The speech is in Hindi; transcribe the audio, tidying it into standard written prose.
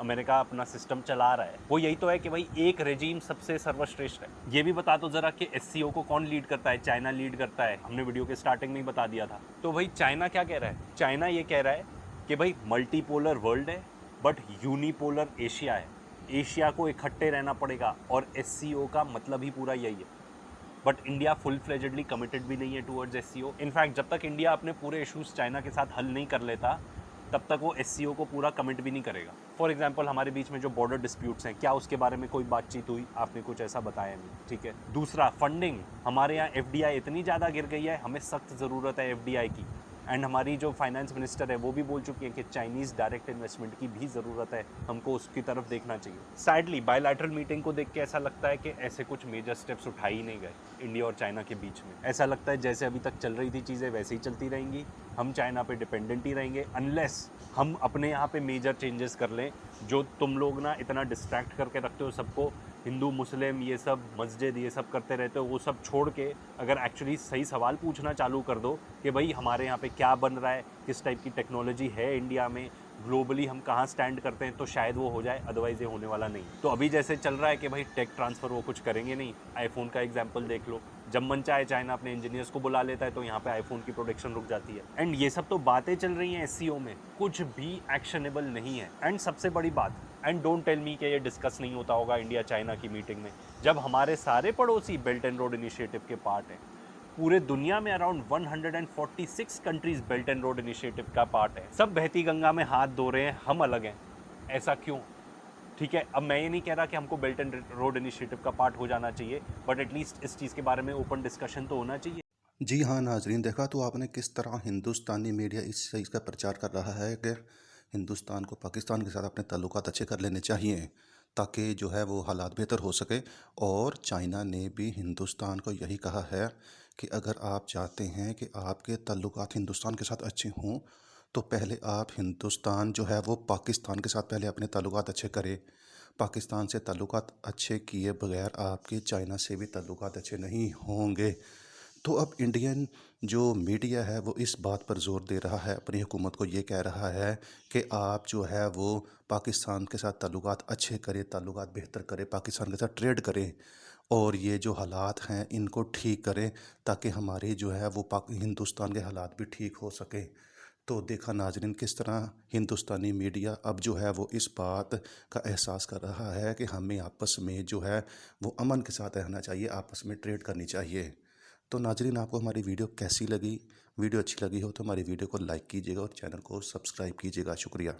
अमेरिका अपना सिस्टम चला रहा है वो यही तो है कि भाई एक रेजीम सबसे सर्वश्रेष्ठ है। ये भी बता दो जरा कि एससीओ को कौन लीड करता है? चाइना लीड करता है, हमने वीडियो के स्टार्टिंग में ही बता दिया था। तो भाई चाइना क्या कह रहा है? चाइना ये कह रहा है कि भाई मल्टीपोलर वर्ल्ड है बट यूनिपोलर एशिया है, एशिया को इकट्ठे रहना पड़ेगा और एससीओ का मतलब ही पूरा यही है। बट इंडिया फुल फ्लेजेडली कमिटेड भी नहीं है टूवर्ड्स एससीओ। इनफैक्ट जब तक इंडिया अपने पूरे इश्यूज चाइना के साथ हल नहीं कर लेता तब तक वो एससीओ को पूरा कमिट भी नहीं करेगा। फॉर एग्जांपल हमारे बीच में जो बॉर्डर डिस्प्यूट्स हैं, क्या उसके बारे में कोई बातचीत हुई? आपने कुछ ऐसा बताया नहीं, ठीक है। दूसरा, फंडिंग, हमारे यहाँ एफडीआई इतनी ज़्यादा गिर गई है, हमें सख्त ज़रूरत है एफडीआई की। एंड हमारी जो फाइनेंस मिनिस्टर है वो भी बोल चुकी है कि चाइनीज़ डायरेक्ट इन्वेस्टमेंट की भी ज़रूरत है, हमको उसकी तरफ देखना चाहिए। सैडली बायलैटरल मीटिंग को देख के ऐसा लगता है कि ऐसे कुछ मेजर स्टेप्स उठाए ही नहीं गए इंडिया और चाइना के बीच में। ऐसा लगता है जैसे अभी तक चल रही थी चीज़ें वैसे ही चलती रहेंगी, हम चाइना पे डिपेंडेंट ही रहेंगे अनलेस हम अपने यहाँ पे मेजर चेंजेस कर लें। जो तुम लोग ना इतना डिस्ट्रैक्ट करके रखते हो सबको, हिंदू मुस्लिम ये सब मस्जिद ये सब करते रहते हो, वो सब छोड़ के अगर एक्चुअली सही सवाल पूछना चालू कर दो कि भाई हमारे यहाँ पे क्या बन रहा है, किस टाइप की टेक्नोलॉजी है इंडिया में, ग्लोबली हम कहाँ स्टैंड करते हैं, तो शायद वो हो जाए, अदरवाइज ये होने वाला नहीं। तो अभी जैसे चल रहा है कि भाई टेक ट्रांसफ़र वो कुछ करेंगे नहीं। आईफोन का एग्जाम्पल देख लो, जब मन चाहे चाइना अपने इंजीनियर्स को बुला लेता है तो यहाँ पे आईफोन की प्रोडक्शन रुक जाती है। एंड ये सब तो बातें चल रही हैं एससीओ में, कुछ भी एक्शनेबल नहीं है। एंड सबसे बड़ी बात, एंड डोंट टेल मी कि ये डिस्कस नहीं होता होगा इंडिया चाइना की मीटिंग में, जब हमारे सारे पड़ोसी बेल्ट एंड रोड इनिशिएटिव के पार्ट हैं। पूरे दुनिया में around 146 countries belt and road initiative का पार्ट है। सब बहती गंगा में हाथ धो रहे हैं, हम अलग हैं, ऐसा क्यों? ठीक है, अब मैं ये नहीं कह रहा कि हमको बेल्ट एंड रोड इनिशिएटिव का पार्ट हो जाना चाहिए, बट एटलीस्ट इस चीज़ के बारे में ओपन डिस्कशन तो होना चाहिए। जी हाँ नाजरीन, देखा तो आपने किस तरह हिंदुस्तानी मीडिया इस चीज़ का प्रचार कर रहा है कि हिंदुस्तान को पाकिस्तान के साथ अपने ताल्लुकात अच्छे कर लेने चाहिए ताकि जो है वो हालात बेहतर हो सके। और चाइना ने भी हिंदुस्तान को यही कहा है कि अगर आप चाहते हैं कि आपके ताल्लुकात हिंदुस्तान के साथ अच्छे हों तो पहले आप हिंदुस्तान जो है वो पाकिस्तान के साथ पहले अपने ताल्लुकात अच्छे करे। पाकिस्तान से ताल्लुकात अच्छे किए बगैर आपके चाइना से भी ताल्लुकात अच्छे नहीं होंगे। तो अब इंडियन जो मीडिया है वो इस बात पर ज़ोर दे रहा है, अपनी हुकूमत को ये कह रहा है कि आप जो है वो पाकिस्तान के साथ ताल्लुकात अच्छे करें, ताल्लुकात बेहतर करें, पाकिस्तान के साथ ट्रेड करें और ये जो हालात हैं इनको ठीक करें ताकि हमारे जो है वो हिंदुस्तान के हालात भी ठीक हो सके। तो देखा नाजरीन किस तरह हिंदुस्तानी मीडिया अब जो है वो इस बात का एहसास कर रहा है कि हमें आपस में जो है वो अमन के साथ रहना चाहिए, आपस में ट्रेड करनी चाहिए। तो नाजरीन आपको हमारी वीडियो कैसी लगी? वीडियो अच्छी लगी हो तो हमारी वीडियो को लाइक कीजिएगा और चैनल को सब्सक्राइब कीजिएगा। शुक्रिया।